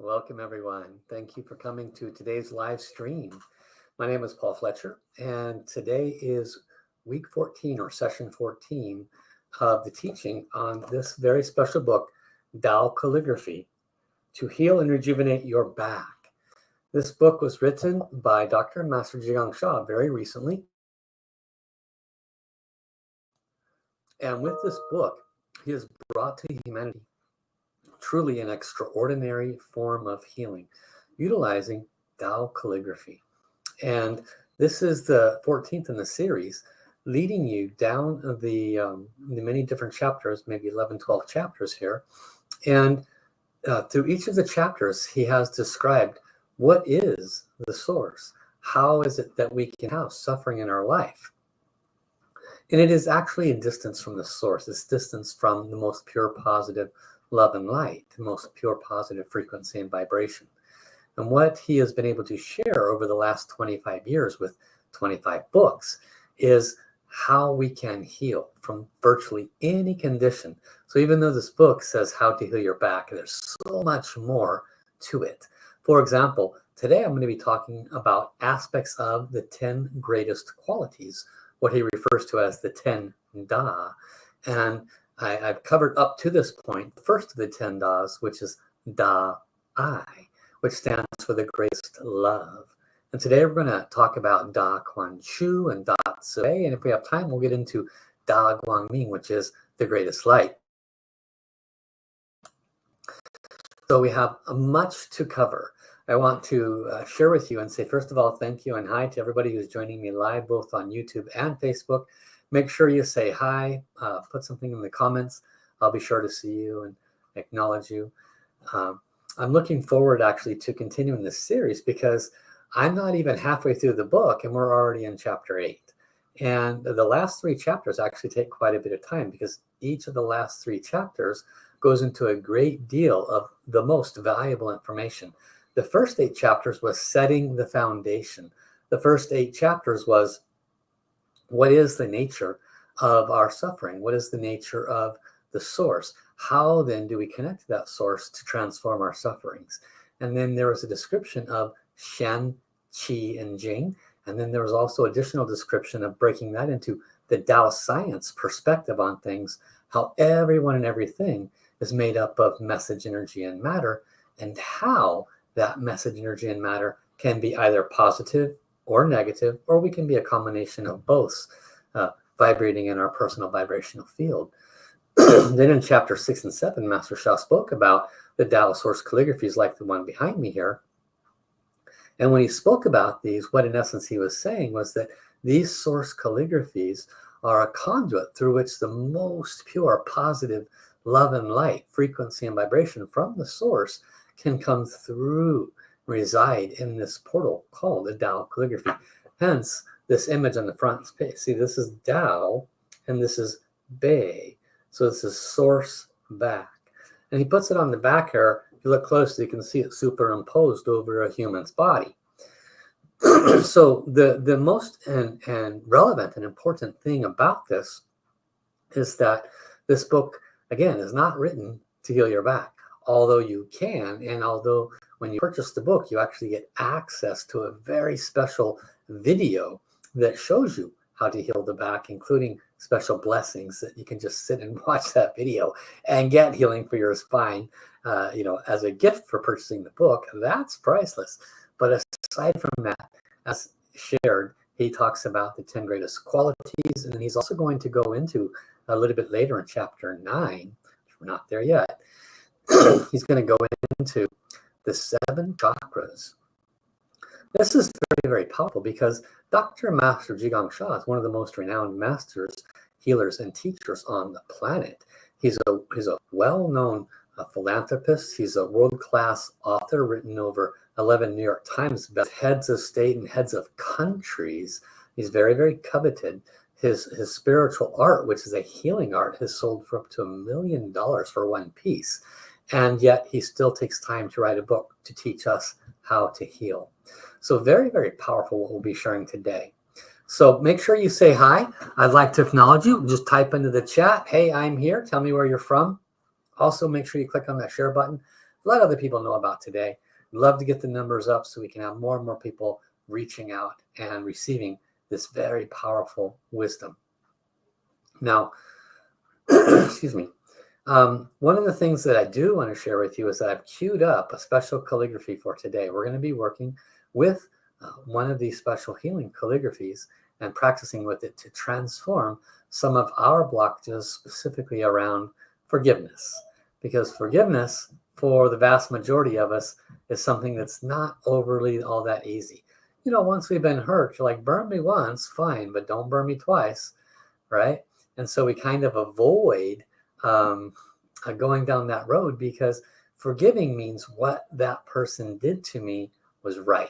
Welcome, everyone. Thank you for coming to today's live stream. My name is Paul Fletcher, and today is week 14 or session 14 of the teaching on this very special book, Tao Calligraphy, to heal and rejuvenate your back. This book was written by Dr. Master Zhigang Sha very recently. And with this book, he has brought to humanity truly an extraordinary form of healing, utilizing Tao calligraphy. And this is the 14th in the series, leading you down the many different chapters, maybe 11, 12 chapters here. And through each of the chapters, he has described what is the source. How is it that we can have suffering in our life? And it is actually a distance from the source. It's distance from the most pure positive love and light, the most pure positive frequency and vibration. And what he has been able to share over the last 25 years with 25 books is how we can heal from virtually any condition. So even though this book says how to heal your back, there's so much more to it. For example, today I'm going to be talking about aspects of the 10 greatest qualities, what he refers to as the 10 Da. And I've covered up to this point the first of the 10 Das, which is Da-I, which stands for the greatest love. And today we're going to talk about Da Quan Chu and Da Tzu. And if we have time, we'll get into Da Guang Ming, which is the greatest light. So we have much to cover. I want to share with you and say, first of all, thank you and hi to everybody who's joining me live, both on YouTube and Facebook. Make sure you say hi, put something in the comments. I'll be sure to see you and acknowledge you. I'm looking forward actually to continuing this series because I'm not even halfway through the book and we're already in chapter 8. And the last 3 chapters actually take quite a bit of time because each of the last 3 chapters goes into a great deal of the most valuable information. The first 8 chapters was setting the foundation. The first 8 chapters was, what is the nature of our suffering? What is the nature of the source? How then do we connect to that source to transform our sufferings? And then there was a description of Shen, Qi, and Jing. And then there was also additional description of breaking that into the Tao science perspective on things, how everyone and everything is made up of message, energy, and matter, and how that message, energy, and matter can be either positive or negative, or we can be a combination of both, vibrating in our personal vibrational field. Then in chapter 6 and 7, Master Sha spoke about the Tao source calligraphies like the one behind me here. And when he spoke about these, what in essence he was saying was that these source calligraphies are a conduit through which the most pure, positive love and light, frequency and vibration from the source can come through, reside in this portal called the Tao calligraphy. Hence, this image on the front page. See, this is Tao, and this is Bei. So this is source back. And he puts it on the back here. If you look closely, you can see it superimposed over a human's body. So the most and relevant and important thing about this is that this book, again, is not written to heal your back. Although you can, and although when you purchase the book, you actually get access to a very special video that shows you how to heal the back, including special blessings that you can just sit and watch that video and get healing for your spine, as a gift for purchasing the book. That's priceless. But aside from that, as shared, he talks about the 10 greatest qualities, and then he's also going to go into a little bit later in chapter 9, we're not there yet, he's going to go into the 7 chakras. This is very, very powerful because Dr. Master Zhigang Sha is one of the most renowned masters, healers, and teachers on the planet. He's a well-known philanthropist. He's a world-class author, written over 11 New York Times best heads of state and heads of countries. He's very, very coveted. His spiritual art, which is a healing art, has sold for up to $1 million for one piece. And yet he still takes time to write a book to teach us how to heal. So very, very powerful what we'll be sharing today. So make sure you say hi. I'd like to acknowledge you. Just type into the chat, hey, I'm here. Tell me where you're from. Also, make sure you click on that share button. let other people know about today. Love to get the numbers up so we can have more and more people reaching out and receiving this very powerful wisdom. Now, excuse me. One of the things that I do want to share with you is that I've queued up a special calligraphy for today. We're going to be working with one of these special healing calligraphies and practicing with it to transform some of our blockages, specifically around forgiveness. Because forgiveness, for the vast majority of us, is something that's not overly all that easy. You know, once we've been hurt, you're like, burn me once, fine, but don't burn me twice, right? And so we kind of avoid going down that road, because forgiving means what that person did to me was right.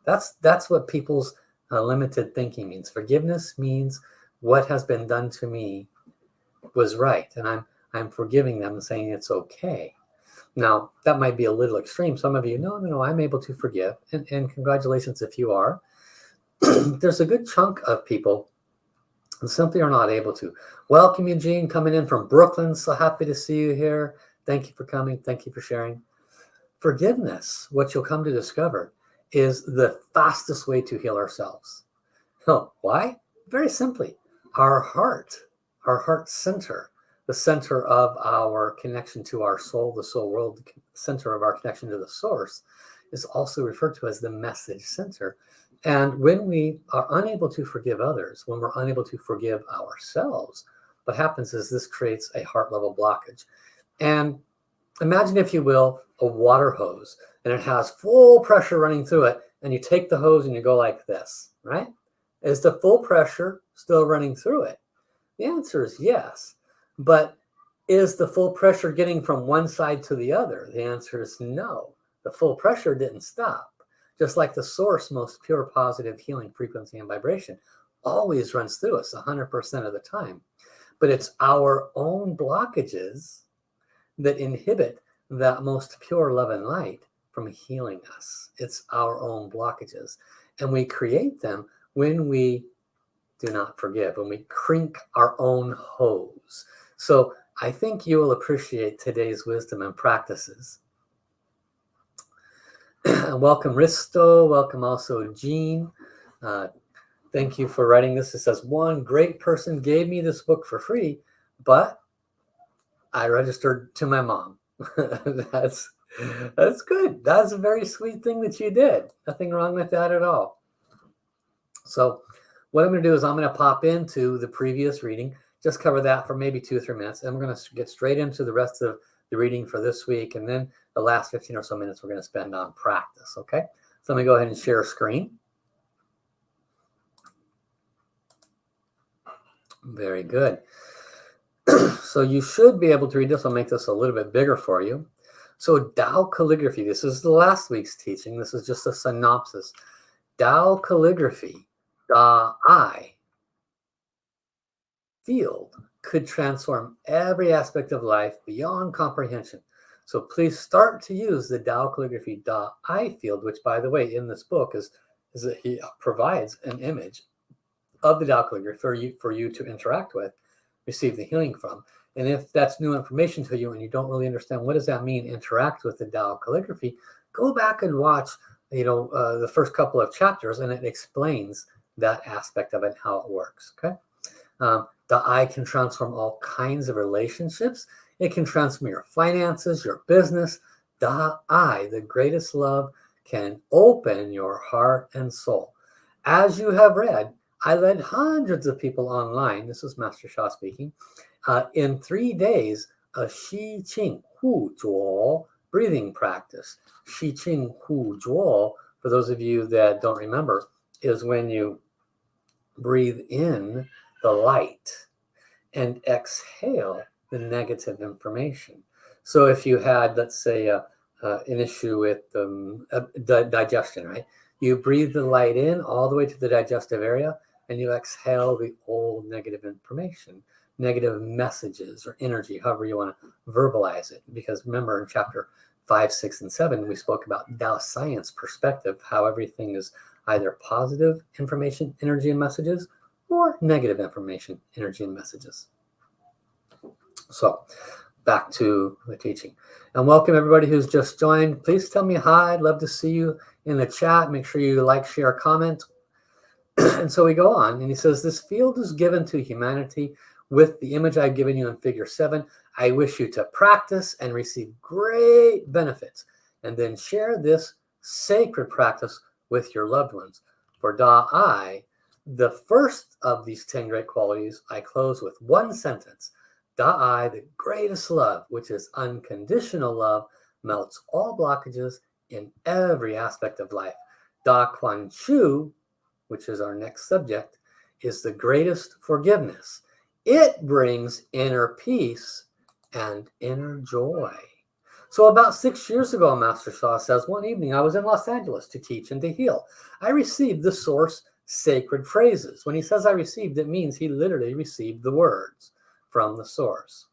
That's what people's limited thinking means. Forgiveness means what has been done to me was right, and I'm forgiving them and saying it's okay. Now, that might be a little extreme. Some of you, no, I'm able to forgive, and congratulations if you are. There's a good chunk of people who simply are not able to. Welcome, Eugene, coming in from Brooklyn. So happy to see you here. Thank you for coming. Thank you for sharing. Forgiveness, what you'll come to discover, is the fastest way to heal ourselves. Why? Very simply, our heart center, the center of our connection to our soul, the soul world, the center of our connection to the source, is also referred to as the message center. And when we are unable to forgive others, when we're unable to forgive ourselves, what happens is this creates a heart level blockage. And imagine, if you will, a water hose, and it has full pressure running through it, and you take the hose and you go like this, right? Is the full pressure still running through it? The answer is yes. But is the full pressure getting from one side to the other? The answer is no. The full pressure didn't stop. Just like the source, most pure, positive, healing frequency and vibration always runs through us 100% of the time. But it's our own blockages that inhibit that most pure love and light from healing us. It's our own blockages. And we create them when we do not forgive, when we crink our own hose. So I think you will appreciate today's wisdom and practices. Welcome, Risto. Welcome also, Jean. Thank you for writing this. It says, one great person gave me this book for free, but I registered to my mom. That's good. That's a very sweet thing that you did. Nothing wrong with that at all. So what I'm going to do is I'm going to pop into the previous reading, just cover that for maybe 2 or 3 minutes. And we're going to get straight into the rest of the reading for this week. And then the last 15 or so minutes we're going to spend on practice. Okay. So let me go ahead and share screen. Very good. So you should be able to read this. I'll make this a little bit bigger for you. So Tao Calligraphy, this is the last week's teaching. This is just a synopsis. Tao Calligraphy, the I field, could transform every aspect of life beyond comprehension. So please start to use the Tao Calligraphy, the I field, which, by the way, in this book is that he provides an image of the Tao Calligraphy for you to interact with, receive the healing from. And if that's new information to you and you don't really understand what does that mean, interact with the Tao Calligraphy, go back and watch the first couple of chapters, and it explains that aspect of it, how it works. Okay. The I can transform all kinds of relationships. It can transform your finances, your business. The I, the greatest love, can open your heart and soul. As you have read, I led hundreds of people online. This is Master Sha speaking. In 3 days of Xi Qing Hu Zhuo breathing practice. Xi Qing Hu Zhuo, for those of you that don't remember, is when you breathe in the light and exhale the negative information. So if you had, let's say, an issue with digestion, right? You breathe the light in all the way to the digestive area, and you exhale the old negative information, negative messages or energy, however you want to verbalize it. Because remember, in chapter 5, 6, and 7, we spoke about Tao science perspective, how everything is either positive information, energy, and messages, or negative information, energy, and messages. So back to the teaching. And welcome everybody who's just joined. Please tell me hi. I'd love to see you in the chat. Make sure you like, share, comment. And so we go on, and he says, this field is given to humanity with the image I've given you in figure 7. I wish you to practice and receive great benefits, and then share this sacred practice with your loved ones. For Da'ai, the first of these 10 great qualities, I close with one sentence. Da'ai, the greatest love, which is unconditional love, melts all blockages in every aspect of life. Da Quan Shu, which is our next subject, is the greatest forgiveness. It brings inner peace and inner joy. So about 6 years ago, Master Sha says, one evening I was in Los Angeles to teach and to heal. I received the source sacred phrases. When he says I received, it means he literally received the words from the source.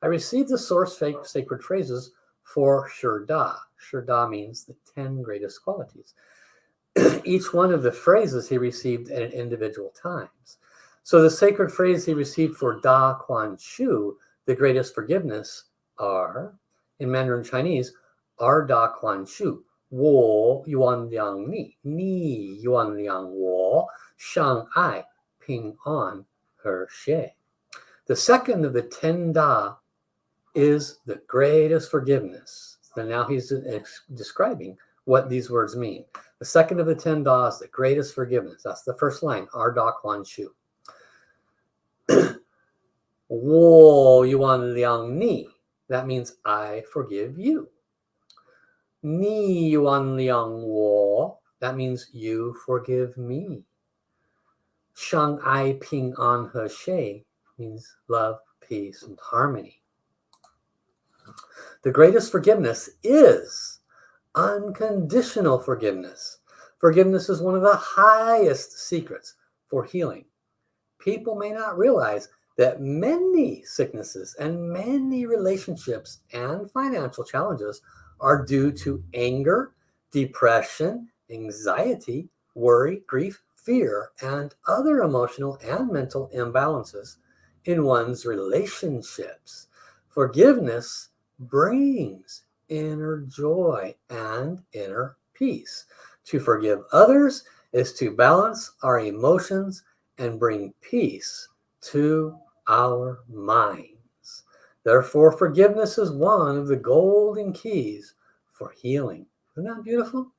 I received the source sacred phrases for Shurda. Shurda means the 10 greatest qualities. Each one of the phrases he received at individual times. So the sacred phrase he received for Da Quan Shu, the greatest forgiveness, are, in Mandarin Chinese, are Da Quan Shu, wo yuan liang ni, ni yuan liang wo, shang ai ping an her xie. The second of the 10 Da is the greatest forgiveness. So now he's describing what these words mean. The second of the 10 Da is the greatest forgiveness. That's the first line, Ar Da Quan Shu. Wo yuan liang ni. That means I forgive you. Ni yuan liang wo. That means you forgive me. Shang ai ping an he xie means love, peace, and harmony. The greatest forgiveness is unconditional forgiveness. Forgiveness is one of the highest secrets for healing. People may not realize that many sicknesses and many relationships and financial challenges are due to anger, depression, anxiety, worry, grief, fear, and other emotional and mental imbalances in one's relationships. Forgiveness brings inner joy and inner peace. To forgive others is to balance our emotions and bring peace to our minds. Therefore, forgiveness is one of the golden keys for healing. Isn't that beautiful?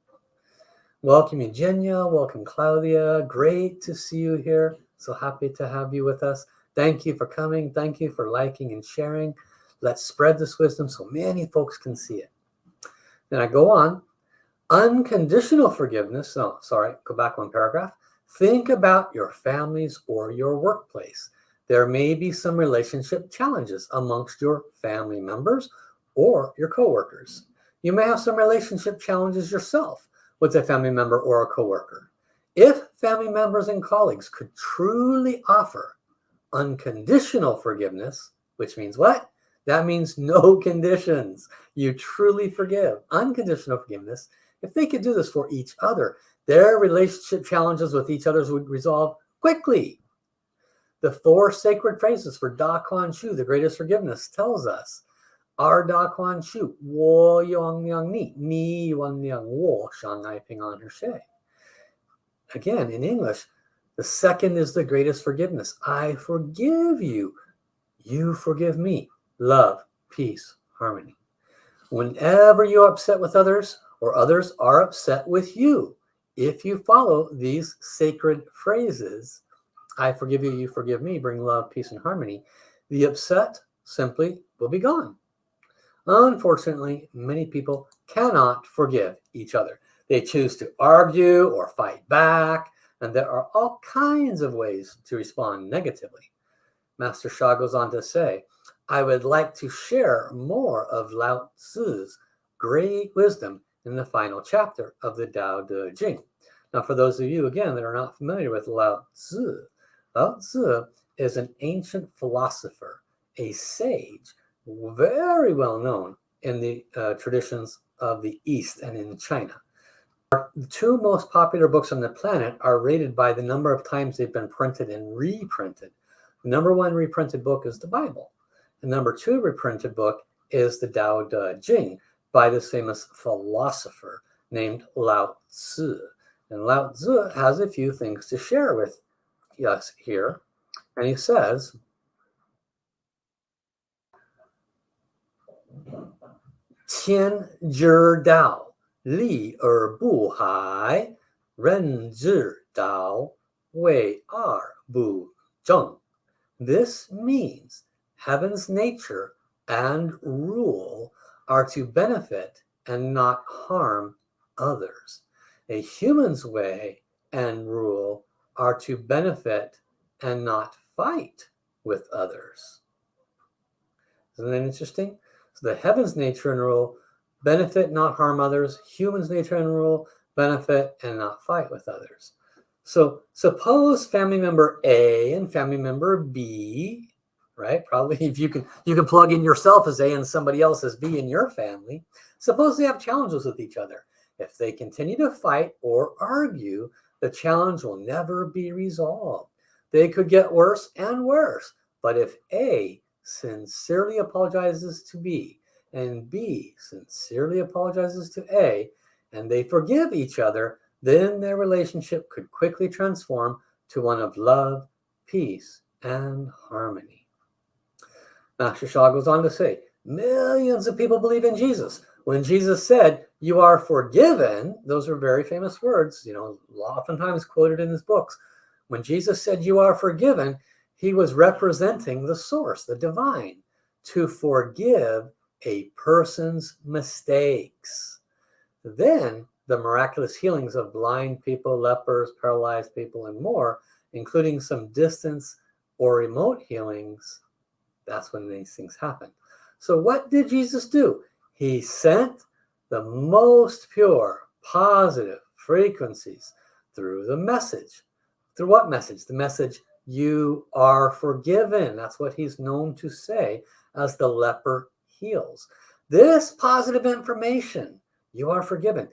Welcome, Eugenia. Welcome, Claudia. Great to see you here. So happy to have you with us. Thank you for coming. Thank you for liking and sharing. Let's spread this wisdom so many folks can see it. Then I go on. Unconditional forgiveness. Go back one paragraph. Think about your families or your workplace. There may be some relationship challenges amongst your family members or your coworkers. You may have some relationship challenges yourself with a family member or a coworker. If family members and colleagues could truly offer unconditional forgiveness, which means what? That means no conditions. You truly forgive. Unconditional forgiveness. If they could do this for each other, their relationship challenges with each other would resolve quickly. The 4 sacred phrases for Da Quan Shu, the greatest forgiveness, tells us, Ar Da Quan Shu, wo yuan liang ni, ni yuan liang wo, shang ai ping an her xie. Again, in English, the second is the greatest forgiveness. I forgive you. You forgive me. Love, peace, harmony. Whenever you're upset with others or others are upset with you, if you follow these sacred phrases, I forgive you, you forgive me, bring love, peace, and harmony, the upset simply will be gone. Unfortunately, many people cannot forgive each other. They choose to argue or fight back, and there are all kinds of ways to respond negatively. Master Sha goes on to say, I would like to share more of Lao Tzu's great wisdom in the final chapter of the Tao Te Ching. Now, for those of you, again, that are not familiar with Lao Tzu is an ancient philosopher, a sage, very well known in the traditions of the East and in China. The 2 most popular books on the planet are rated by the number of times they've been printed and reprinted. The number 1 reprinted book is the Bible. And number 2 reprinted book is the Tao Te Ching by this famous philosopher named Lao Tzu. And Lao Tzu has a few things to share with us here. And he says, 天之道，利而不害，人之道，为而不争. This means heaven's nature and rule are to benefit and not harm others. A human's way and rule are to benefit and not fight with others. Isn't that interesting? So the heaven's nature and rule, benefit, not harm others. Human's nature and rule, benefit and not fight with others. So suppose family member A and family member B, right? Probably if you can plug in yourself as A and somebody else as B in your family. Suppose they have challenges with each other. If they continue to fight or argue, the challenge will never be resolved. They could get worse and worse. But if A sincerely apologizes to B and B sincerely apologizes to A and they forgive each other, then their relationship could quickly transform to one of love, peace, and harmony. Master Sha goes on to say, millions of people believe in Jesus. When Jesus said, you are forgiven, those are very famous words, oftentimes quoted in his books. When Jesus said, you are forgiven, he was representing the source, the divine, to forgive a person's mistakes. Then the miraculous healings of blind people, lepers, paralyzed people, and more, including some distance or remote healings, that's when these things happen. So what did Jesus do? He sent the most pure, positive frequencies through the message. Through what message? The message, you are forgiven. That's what he's known to say as the leper heals. This positive information, you are forgiven,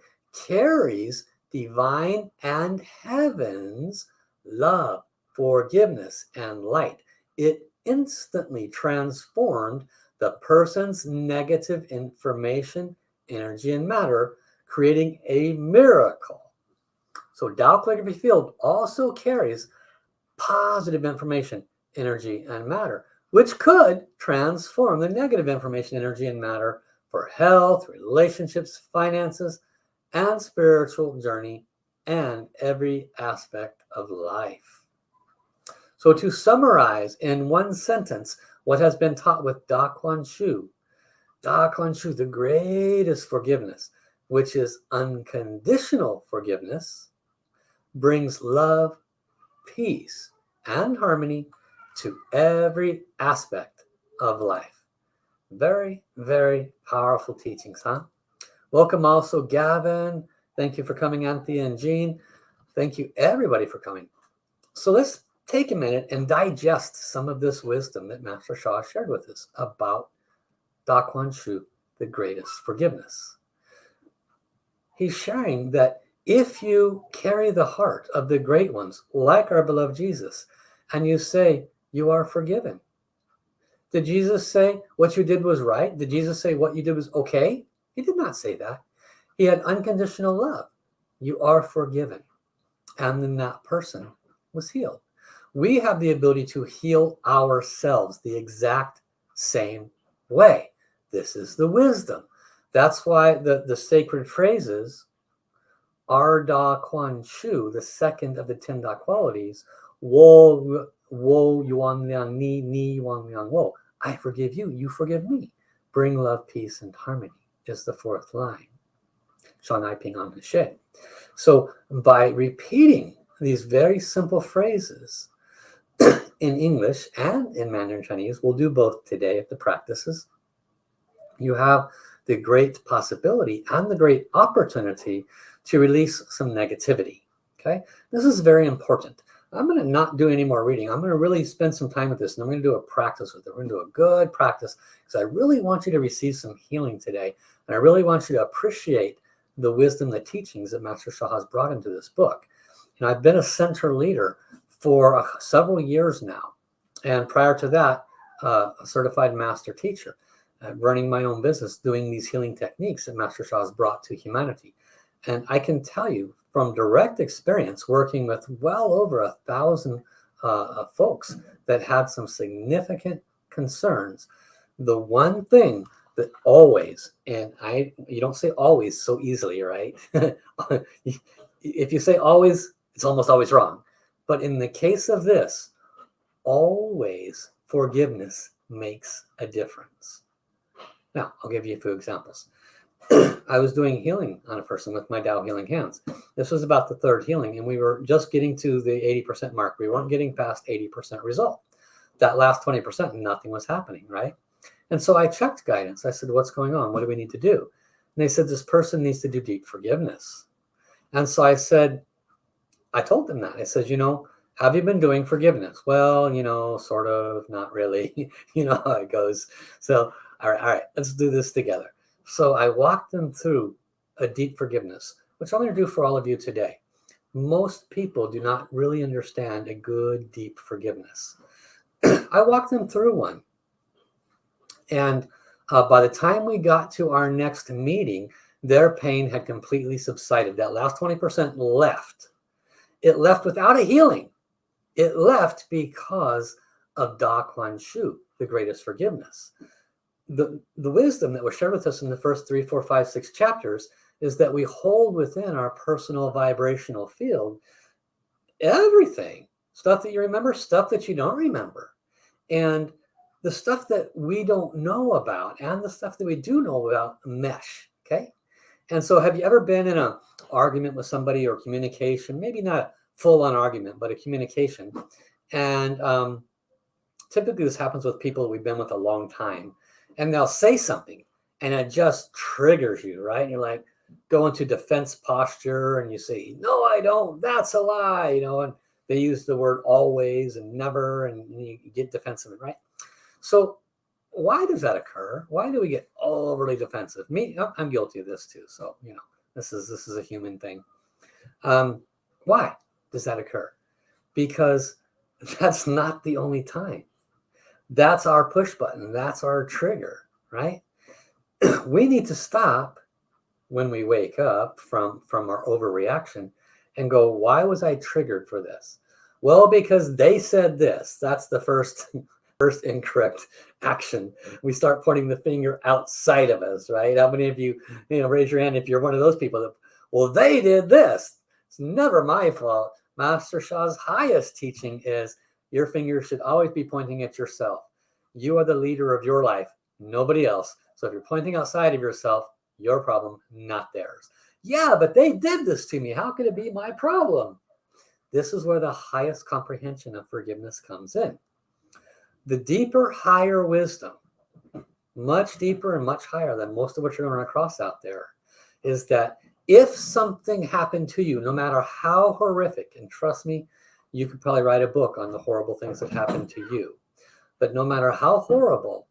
carries divine and heaven's love, forgiveness, and light. It instantly transformed the person's negative information, energy, and matter, creating a miracle. So Tao Calligraphy Field also carries positive information, energy, and matter, which could transform the negative information, energy, and matter for health, relationships, finances, and spiritual journey, and every aspect of life. So to summarize in one sentence what has been taught with Da Kuan Shu, the greatest forgiveness, which is unconditional forgiveness, brings love, peace, and harmony to every aspect of life. Very, very powerful teachings, huh? Welcome also, Gavin. Thank you for coming, Anthea and Jean. Thank you, everybody, for coming. So let's take a minute and digest some of this wisdom that Master Sha shared with us about Da Kuan Shu, the greatest forgiveness. He's sharing that if you carry the heart of the great ones, like our beloved Jesus, and you say, you are forgiven. Did Jesus say what you did was right? Did Jesus say what you did was okay? He did not say that. He had unconditional love. You are forgiven. And then that person was healed. We have the ability to heal ourselves the exact same way. This is the wisdom. That's why the sacred phrases are Da Kuan Shu, the second of the 10 Da qualities, Wo Yuan Liang Ni Yuan Liang Wo. I forgive you, you forgive me. Bring love, peace, and harmony is the fourth line. Shanai Ping An She. So by repeating these very simple phrases in English and in Mandarin Chinese, we'll do both today at the practices, you have the great possibility and the great opportunity to release some negativity. Okay, this is very important. I'm going to not do any more reading. I'm going to really spend some time with this, and I'm going to do a practice with it. We're going to do a good practice because I really want you to receive some healing today, and I really want you to appreciate the wisdom, the teachings that Master Sha has brought into this book. And I've been a center leader for several years now, and prior to that, a certified master teacher, running my own business, doing these healing techniques that Master Sha has brought to humanity. And I can tell you from direct experience, working with well over 1,000 folks that had some significant concerns, the one thing that always, and you don't say always so easily, right? If you say always, it's almost always wrong. But in the case of this, always forgiveness makes a difference. Now, I'll give you a few examples. I was doing healing on a person with my Tao healing hands. This was about the third healing, and we were just getting to the 80% mark. We weren't getting past 80% result. That last 20%, nothing was happening, right? And so I checked guidance. I said, what's going on? What do we need to do? And they said, this person needs to do deep forgiveness. And so I told them that. I said, have you been doing forgiveness? Well, sort of, not really. You know how it goes. So, all right, let's do this together. So I walked them through a deep forgiveness, which I'm going to do for all of you today. Most people do not really understand a good, deep forgiveness. I walked them through one. And by the time we got to our next meeting, their pain had completely subsided. That last 20% left. It left without a healing. It left because of Da Kuan Shu, the greatest forgiveness. The wisdom that was shared with us in the first 3, 4, 5, 6 chapters is that we hold within our personal vibrational field everything. Stuff that you remember, stuff that you don't remember. And the stuff that we don't know about and the stuff that we do know about mesh, okay? And so have you ever been in an argument with somebody or communication, maybe not a full-on argument, but a communication? And typically this happens with people we've been with a long time. And they'll say something and it just triggers you, right? And you're like, go into defense posture and you say, no, I don't, that's a lie, and they use the word always and never, and you get defensive, right? So why does that occur? Why do we get overly defensive? I'm guilty of this too. So, this is a human thing. Why does that occur? Because that's not the only time. That's our push button. That's our trigger, right? We need to stop when we wake up from our overreaction and go, why was I triggered for this? Well, because they said this. That's the first incorrect action. We start pointing the finger outside of us, right? How many of you, raise your hand if you're one of those people that, well, they did this. It's never my fault. Master Sha's highest teaching is your finger should always be pointing at yourself. You are the leader of your life, nobody else. So if you're pointing outside of yourself, your problem, not theirs. Yeah, but they did this to me. How could it be my problem? This is where the highest comprehension of forgiveness comes in. The deeper, higher wisdom, much deeper and much higher than most of what you're going to run across out there, is that if something happened to you, no matter how horrific, and trust me, you could probably write a book on the horrible things that happened to you. But no matter how horrible,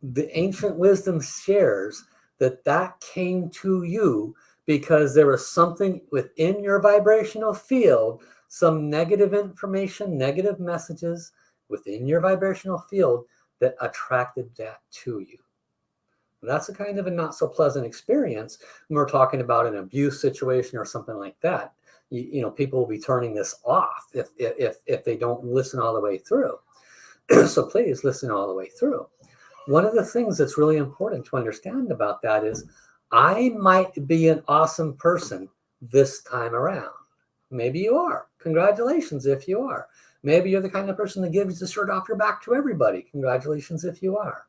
the ancient wisdom shares that came to you because there was something within your vibrational field, some negative information, negative messages within your vibrational field that attracted that to you. That's a kind of a not so pleasant experience when we're talking about an abuse situation or something like that. People will be turning this off if they don't listen all the way through. So please listen all the way through. One of the things that's really important to understand about that is I might be an awesome person this time around. Maybe you are. Congratulations if you are. Maybe you're the kind of person that gives the shirt off your back to everybody. Congratulations if you are.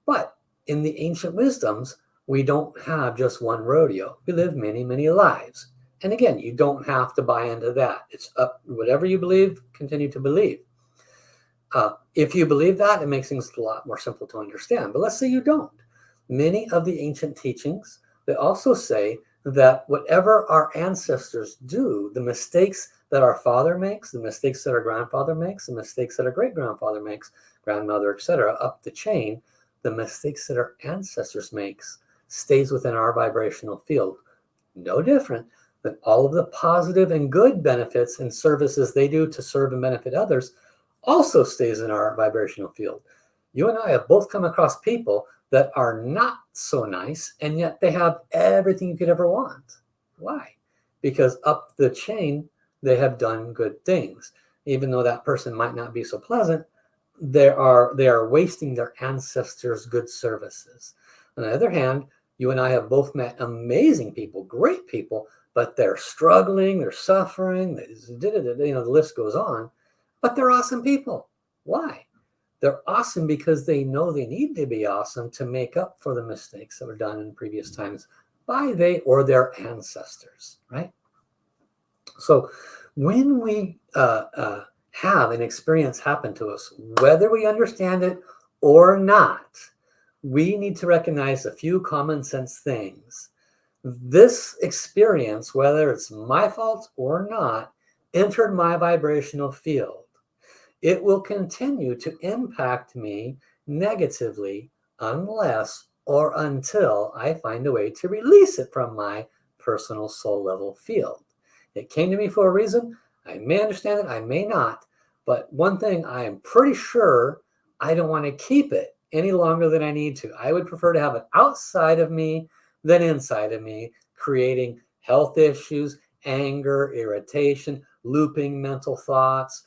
But in the ancient wisdoms, we don't have just one rodeo. We live many, many lives. And again, you don't have to buy into that. It's up, whatever you believe, continue to believe. If you believe that, it makes things a lot more simple to understand. But let's say you don't. Many of the ancient teachings, they also say that whatever our ancestors do, the mistakes that our father makes, the mistakes that our grandfather makes, the mistakes that our great-grandfather makes, grandmother, etc., up the chain, the mistakes that our ancestors makes stays within our vibrational field. No different than all of the positive and good benefits and services they do to serve and benefit others also stays in our vibrational field. You and I have both come across people that are not so nice, and yet they have everything you could ever want. Why? Because up the chain, they have done good things. Even though that person might not be so pleasant, they are wasting their ancestors' good services. On the other hand, you and I have both met amazing people, great people, but they're struggling, they're suffering, the list goes on, but they're awesome people. Why? They're awesome because they know they need to be awesome to make up for the mistakes that were done in previous times by they or their ancestors, right? So when we have an experience happen to us, whether we understand it or not, we need to recognize a few common sense things. This experience, whether it's my fault or not, entered my vibrational field. It will continue to impact me negatively unless or until I find a way to release it from my personal soul level field. It came to me for a reason. I may understand it, I may not. But one thing I am pretty sure, I don't want to keep it any longer than I need to. I would prefer to have it outside of me than inside of me, creating health issues, anger, irritation, looping mental thoughts.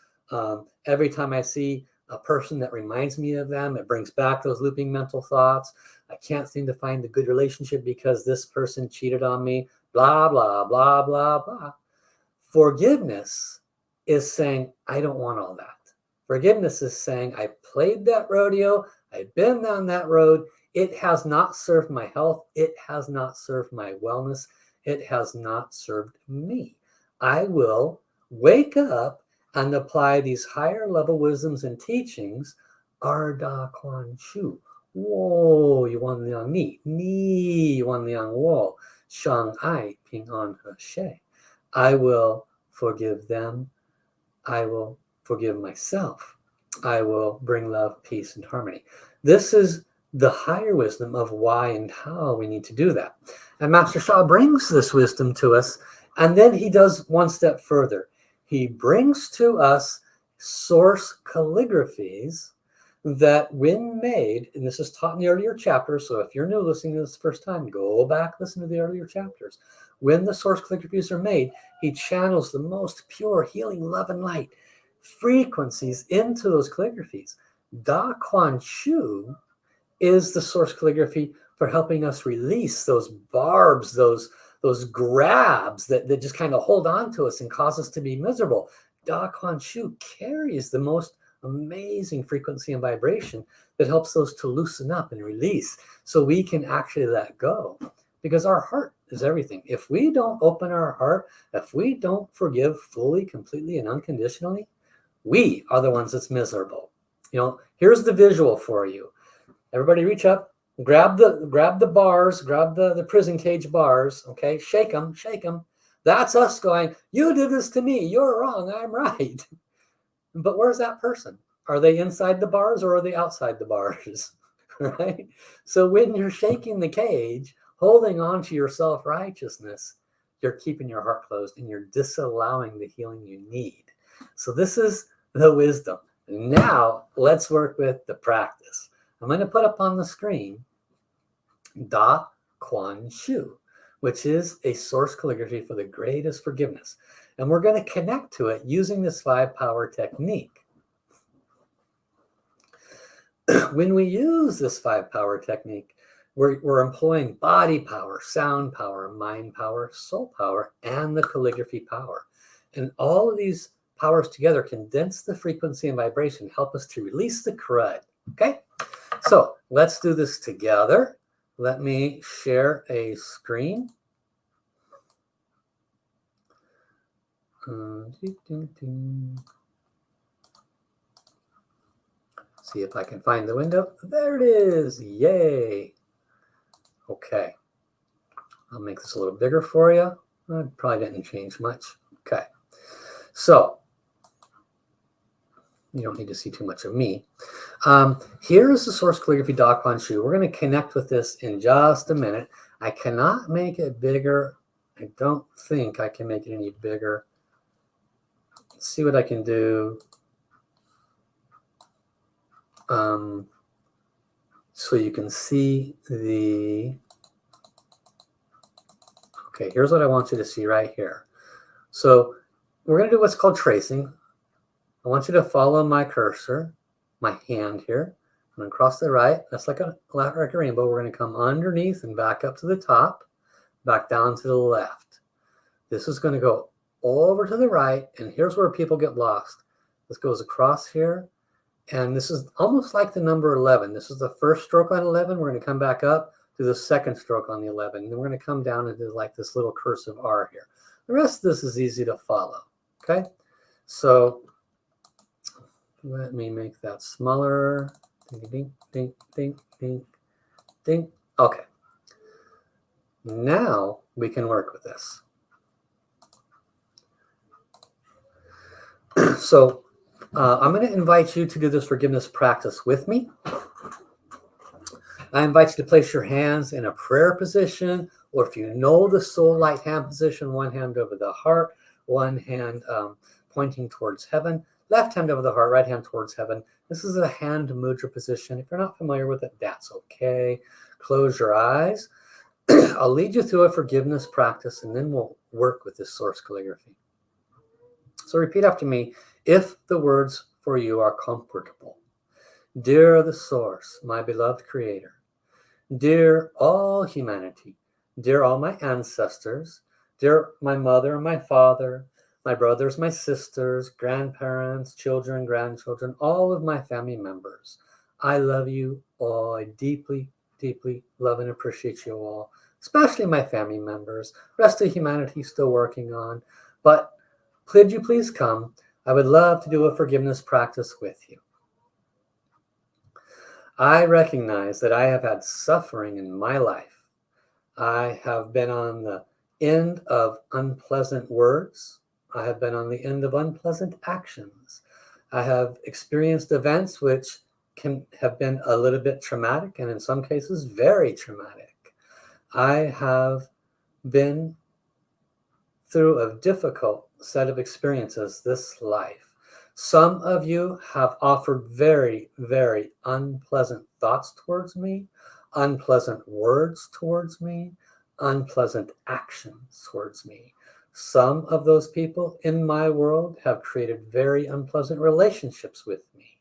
Every time I see a person that reminds me of them, it brings back those looping mental thoughts. I can't seem to find a good relationship because this person cheated on me, blah, blah, blah, blah, blah. Forgiveness is saying, I don't want all that. Forgiveness is saying, I played that rodeo, I've been down that road. It has not served my health. It has not served my wellness. It has not served me. I will wake up and apply these higher level wisdoms and teachings. Arda Quan Shu. Wo yuan liang ni yuan liang wo. Shang ai ping an he she. I will forgive them. I will forgive myself. I will bring love, peace, and harmony. This is the higher wisdom of why and how we need to do that. And Master Sha brings this wisdom to us, and then he does one step further. He brings to us source calligraphies that when made, and this is taught in the earlier chapters, so if you're new listening to this first time, go back, listen to the earlier chapters. When the source calligraphies are made, he channels the most pure healing love and light frequencies into those calligraphies. Da Quan Shu is the source calligraphy for helping us release those barbs, those grabs that just kind of hold on to us and cause us to be miserable. Da Quan Shu carries the most amazing frequency and vibration that helps those to loosen up and release so we can actually let go. Because our heart is everything. If we don't open our heart, if we don't forgive fully, completely, and unconditionally, we are the ones that's miserable. Here's the visual for you. Everybody reach up, grab the bars, grab the prison cage bars, okay? Shake them. That's us going, you did this to me, you're wrong, I'm right. But where's that person? Are they inside the bars or are they outside the bars? Right? So when you're shaking the cage, holding on to your self-righteousness, you're keeping your heart closed and you're disallowing the healing you need. So this is the wisdom. Now let's work with the practice. I'm going to put up on the screen Da Quan Shu, which is a source calligraphy for the greatest forgiveness. And we're going to connect to it using this 5-power technique. When we use this 5-power technique, we're employing body power, sound power, mind power, soul power, and the calligraphy power. And all of these powers together condense the frequency and vibration, help us to release the crud. Okay? So let's do this together. Let me share a screen. See if I can find the window. There it is. Yay. Okay. I'll make this a little bigger for you. I probably didn't change much. Okay. So you don't need to see too much of me. Here is the source calligraphy Da Quan Shu. We're going to connect with this in just a minute. I cannot make it bigger. I don't think I can make it any bigger. Let's see what I can do. So you can see okay, here's what I want you to see right here. So we're going to do what's called tracing. I want you to follow my cursor, my hand here. I'm going to cross the right. That's like a rainbow. We're going to come underneath and back up to the top, back down to the left. This is going to go over to the right, and here's where people get lost. This goes across here, and this is almost like the number 11. This is the first stroke on 11. We're going to come back up to the second stroke on the 11. And then we're going to come down into like this little cursive R here. The rest of this is easy to follow, okay? So let me make that smaller. Ding, ding, ding, ding, ding, ding. Okay. Now we can work with this. So I'm going to invite you to do this forgiveness practice with me. I invite you to place your hands in a prayer position, or if you know the soul light hand position, one hand over the heart, one hand pointing towards heaven, left hand over the heart, right hand towards heaven. This is a hand mudra position. If you're not familiar with it, that's okay. Close your eyes. I'll lead you through a forgiveness practice, and then we'll work with this source calligraphy. So repeat after me if the words for you are comfortable. Dear the source, my beloved creator, dear all humanity, dear all my ancestors, dear my mother, my father, my brothers, my sisters, grandparents, children, grandchildren, all of my family members, I love you all. I deeply, deeply love and appreciate you all, especially my family members. Rest of humanity still working on, but could you please come? I would love to do a forgiveness practice with you. I recognize that I have had suffering in my life. I have been on the end of unpleasant words. I have been on the end of unpleasant actions. I have experienced events which can have been a little bit traumatic, and in some cases very traumatic. I have been through a difficult set of experiences this life. Some of you have offered very, very unpleasant thoughts towards me, unpleasant words towards me, unpleasant actions towards me. Some of those people in my world have created very unpleasant relationships with me.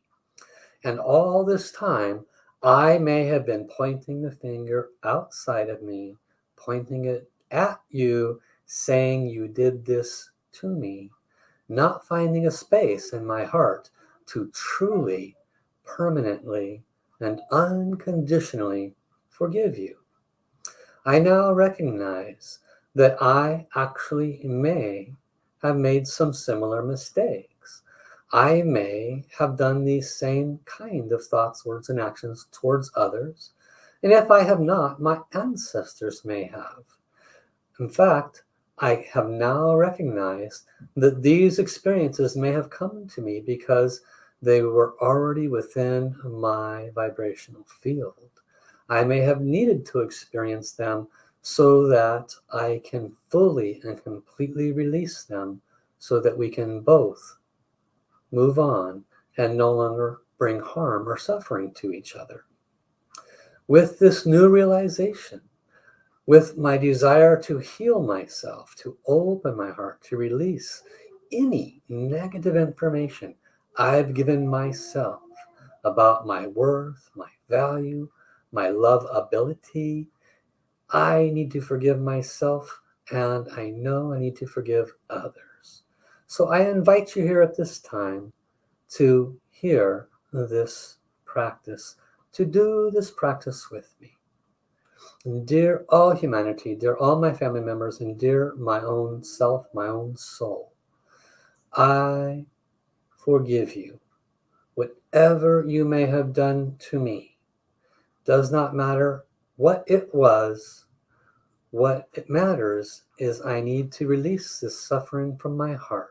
And all this time, I may have been pointing the finger outside of me, pointing it at you, saying you did this to me, not finding a space in my heart to truly, permanently, and unconditionally forgive you. I now recognize that I actually may have made some similar mistakes. I may have done these same kind of thoughts, words, and actions towards others. And if I have not, my ancestors may have. In fact, I have now recognized that these experiences may have come to me because they were already within my vibrational field. I may have needed to experience them so that I can fully and completely release them so that we can both move on and no longer bring harm or suffering to each other. With this new realization, with my desire to heal myself, to open my heart, to release any negative information I've given myself about my worth, my value, my love ability, I need to forgive myself, and I know I need to forgive others. So I invite you here at this time to hear this practice, to do this practice with me. Dear all humanity, dear all my family members, and dear my own self, my own soul, I forgive you. Whatever you may have done to me does not matter what it was. What it matters is I need to release this suffering from my heart.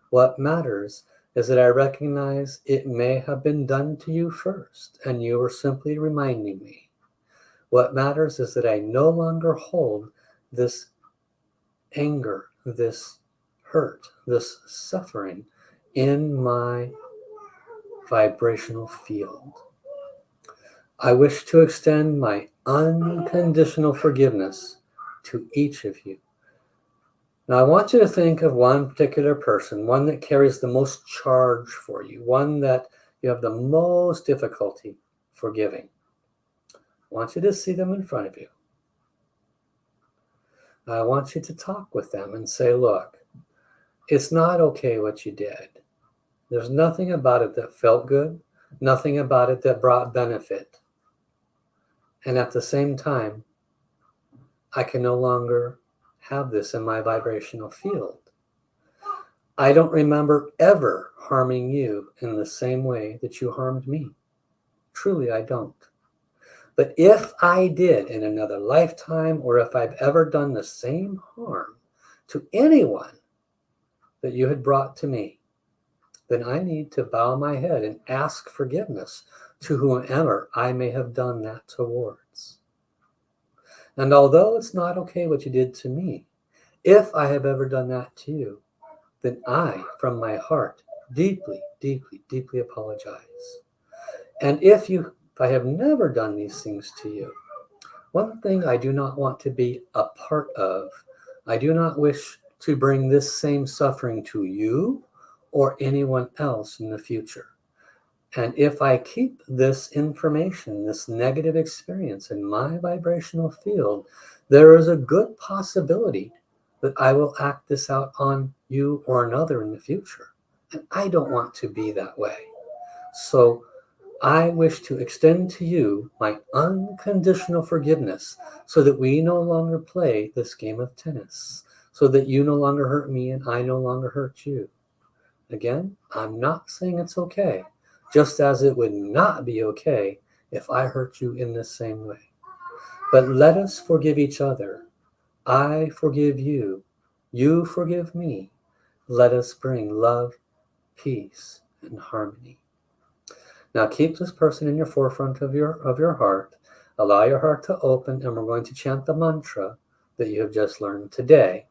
What matters is that I recognize it may have been done to you first, and you were simply reminding me. What matters is that I no longer hold this anger, this hurt, this suffering in my vibrational field. I wish to extend my unconditional forgiveness to each of you. Now, I want you to think of one particular person, one that carries the most charge for you, one that you have the most difficulty forgiving. I want you to see them in front of you. I want you to talk with them and say, look, it's not okay what you did. There's nothing about it that felt good, nothing about it that brought benefit. And at the same time, I can no longer have this in my vibrational field. I don't remember ever harming you in the same way that you harmed me. Truly, I don't. But if I did in another lifetime, or if I've ever done the same harm to anyone that you had brought to me, then I need to bow my head and ask forgiveness to whomever I may have done that towards. And although it's not okay what you did to me, if I have ever done that to you, then I, from my heart, deeply, deeply, deeply apologize. And if I have never done these things to you, one thing I do not want to be a part of, I do not wish to bring this same suffering to you or anyone else in the future. And if I keep this information, this negative experience in my vibrational field, there is a good possibility that I will act this out on you or another in the future. And I don't want to be that way. So I wish to extend to you my unconditional forgiveness so that we no longer play this game of tennis, so that you no longer hurt me and I no longer hurt you. Again, I'm not saying it's okay, just as it would not be okay if I hurt you in the same way. But let us forgive each other. I forgive you. You forgive me. Let us bring love, peace, and harmony. Now keep this person in your forefront of your heart. Allow your heart to open, and we're going to chant the mantra that you have just learned today.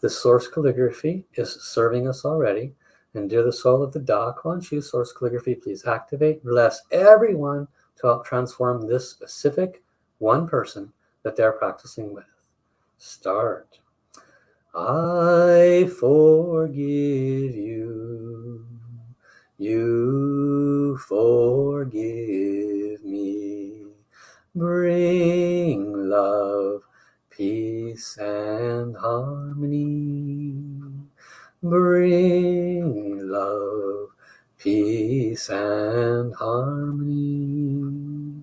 The source calligraphy is serving us already. And dear the soul of the Tao Quan Shu source calligraphy, please activate, bless everyone to help transform this specific one person that they're practicing with. Start. I forgive you. You forgive me. Bring love, peace, and harmony. Bring love, peace, and harmony.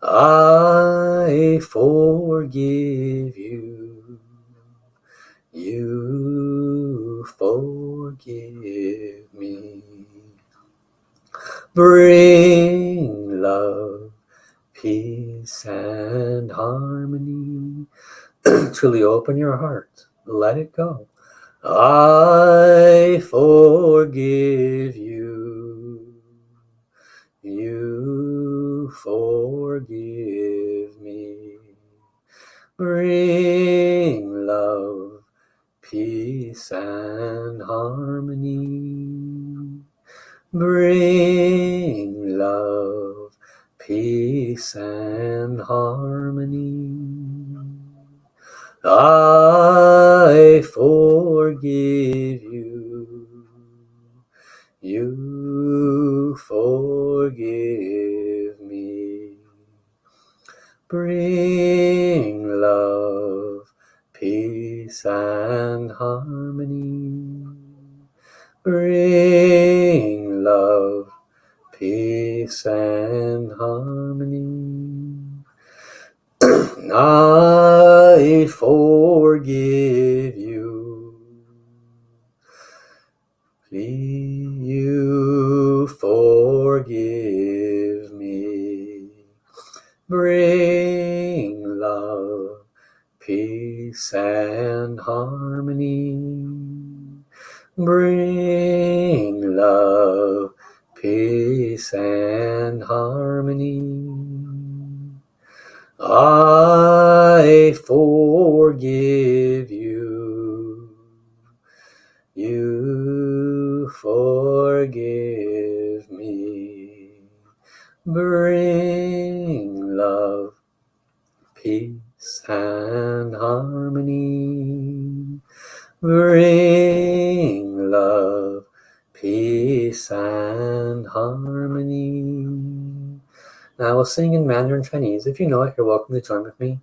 I forgive you. You forgive me. Bring love, peace, and harmony. Truly open your heart. Let it go. I forgive you. You forgive me. Bring love, peace, and harmony. Bring love, peace, and harmony. I forgive you. You forgive me. Bring love, peace, and harmony. Bring love, peace, and harmony. I forgive you. Please, you forgive me. Bring love, peace, and harmony. Bring love, peace, and harmony. I forgive you. You forgive me. Bring love, peace, and harmony. Bring love, peace, and harmony. Now we'll sing in Mandarin Chinese. If you know it, you're welcome to join with me.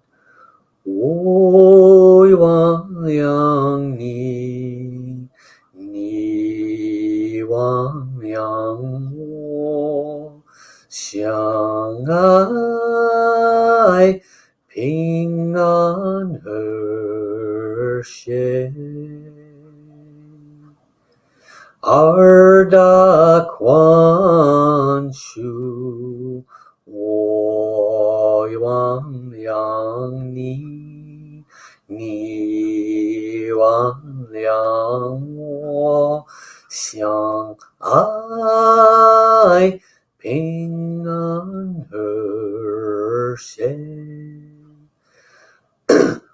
我望扬你，你望扬我，相爱，平安和谐。二大宽恕，我望扬你，你望扬我，相爱，平安和谐。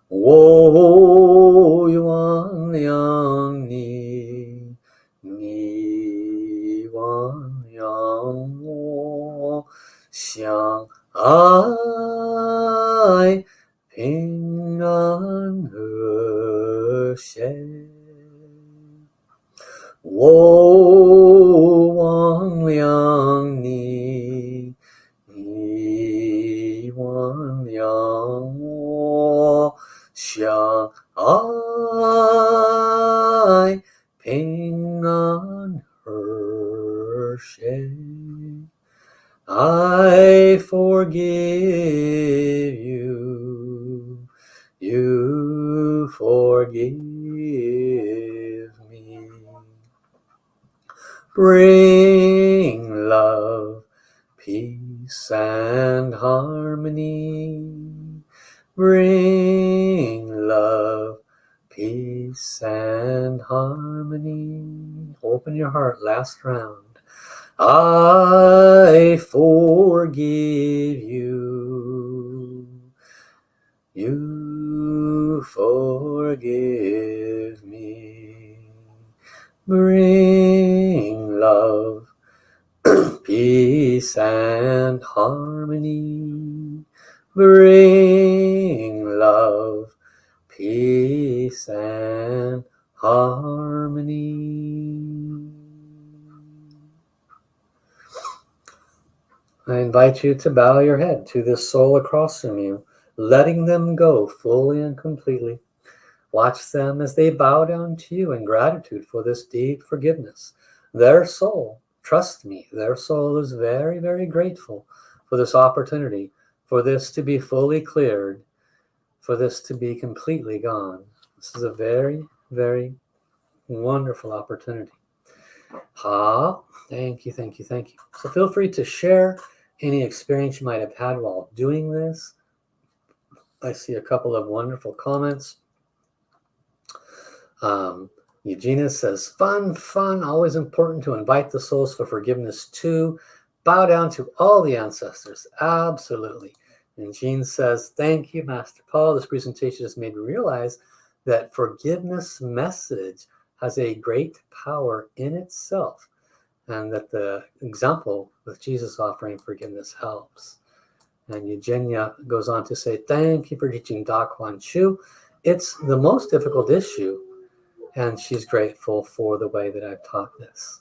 我望扬你，你望扬我，相爱，平安和谐。我望扬你，你望扬我，相爱，平安和谐。I forgive you, you forgive me. Bring love, peace, and harmony. Bring love, peace, and harmony. Open your heart, last round. I forgive you. You forgive me. Bring love, peace, and harmony. Bring love, peace, and harmony. I invite you to bow your head to this soul across from you, letting them go fully and completely. Watch them as they bow down to you in gratitude for this deep forgiveness. Their soul, trust me, their soul is very, very grateful for this opportunity, for this to be fully cleared, for this to be completely gone. This is a very, very wonderful opportunity. Thank you, thank you, thank you. So feel free to share any experience you might have had while doing this. I see a couple of wonderful comments. Eugenia says, fun, always important to invite the souls for forgiveness too. Bow down to all the ancestors. Absolutely. And Jean says, thank you, Master Paul. This presentation has made me realize that forgiveness message has a great power in itself, and that the example with Jesus offering forgiveness helps. And Eugenia goes on to say, thank you for teaching Da Kuan Shu. It's the most difficult issue, and she's grateful for the way that I've taught this.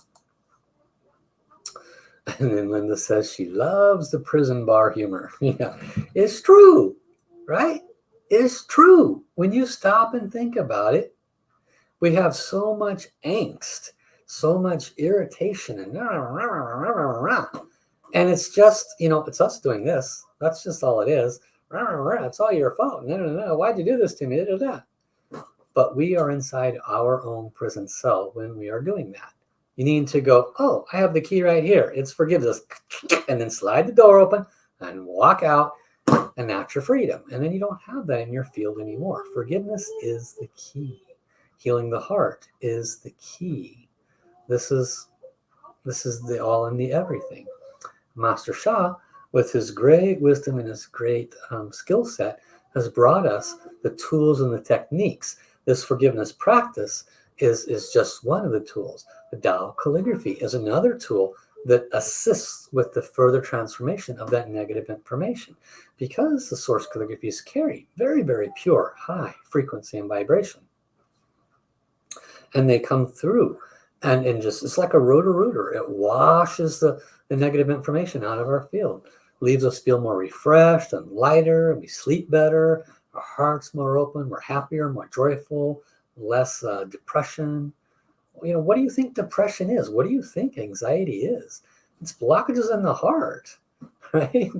And then Linda says she loves the prison bar humor. Yeah, it's true, right? It's true. When you stop and think about it, we have so much angst, so much irritation, and it's just, it's us doing this. That's just all it is. It's all your fault. No. Why'd you do this to me? But we are inside our own prison cell when we are doing that. You need to go, oh, I have the key right here. It's forgiveness. And then slide the door open and walk out, and that's your freedom. And then you don't have that in your field anymore. Forgiveness is the key. Healing the heart is the key. This is the all and the everything. Master Sha, with his great wisdom and his great skill set, has brought us the tools and the techniques. This forgiveness practice is just one of the tools. The Tao Calligraphy is another tool that assists with the further transformation of that negative information, because the source calligraphies carry very, very pure, high frequency and vibration. And they come through and just, it's like a rotor. It washes the negative information out of our field, leaves us feel more refreshed and lighter, and we sleep better, our heart's more open, we're happier, more joyful, less depression. You know, what do you think depression is? What do you think anxiety is? It's blockages in the heart, right?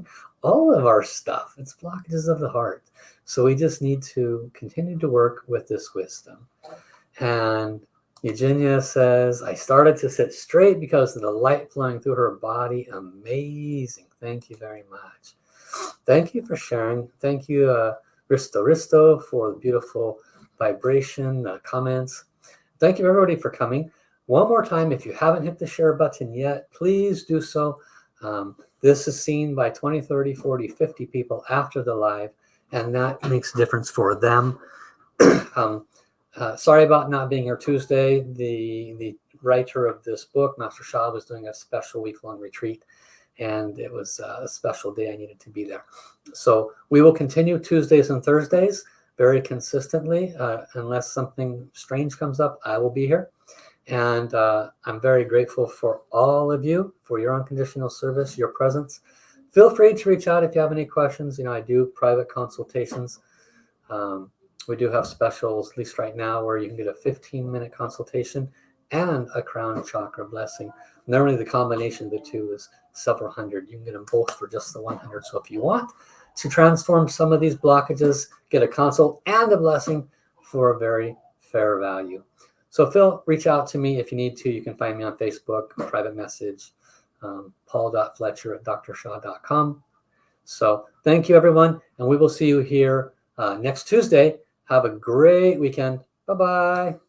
All of our stuff, it's blockages of the heart. So we just need to continue to work with this wisdom. And Eugenia says, I started to sit straight because of the light flowing through her body. Amazing. Thank you very much. Thank you for sharing. Thank you, Risto, for the beautiful vibration comments. Thank you, everybody, for coming. One more time, if you haven't hit the share button yet, please do so. This is seen by 20, 30, 40, 50 people after the live, and that makes a difference for them. Sorry about not being here Tuesday. The writer of this book, Master Sha, was doing a special week-long retreat, and it was a special day. I needed to be there. So we will continue Tuesdays and Thursdays very consistently. Unless something strange comes up, I will be here. And I'm very grateful for all of you, for your unconditional service, your presence. Feel free to reach out if you have any questions. You know, I do private consultations. We do have specials, at least right now, where you can get a 15-minute consultation and a crown chakra blessing. Normally, the combination of the two is several hundred. You can get them both for just the 100. So if you want to transform some of these blockages, get a consult and a blessing for a very fair value. So reach out to me if you need to. You can find me on Facebook, private message, paul.fletcher@drshaw.com. So thank you, everyone, and we will see you here next Tuesday. Have a great weekend. Bye-bye.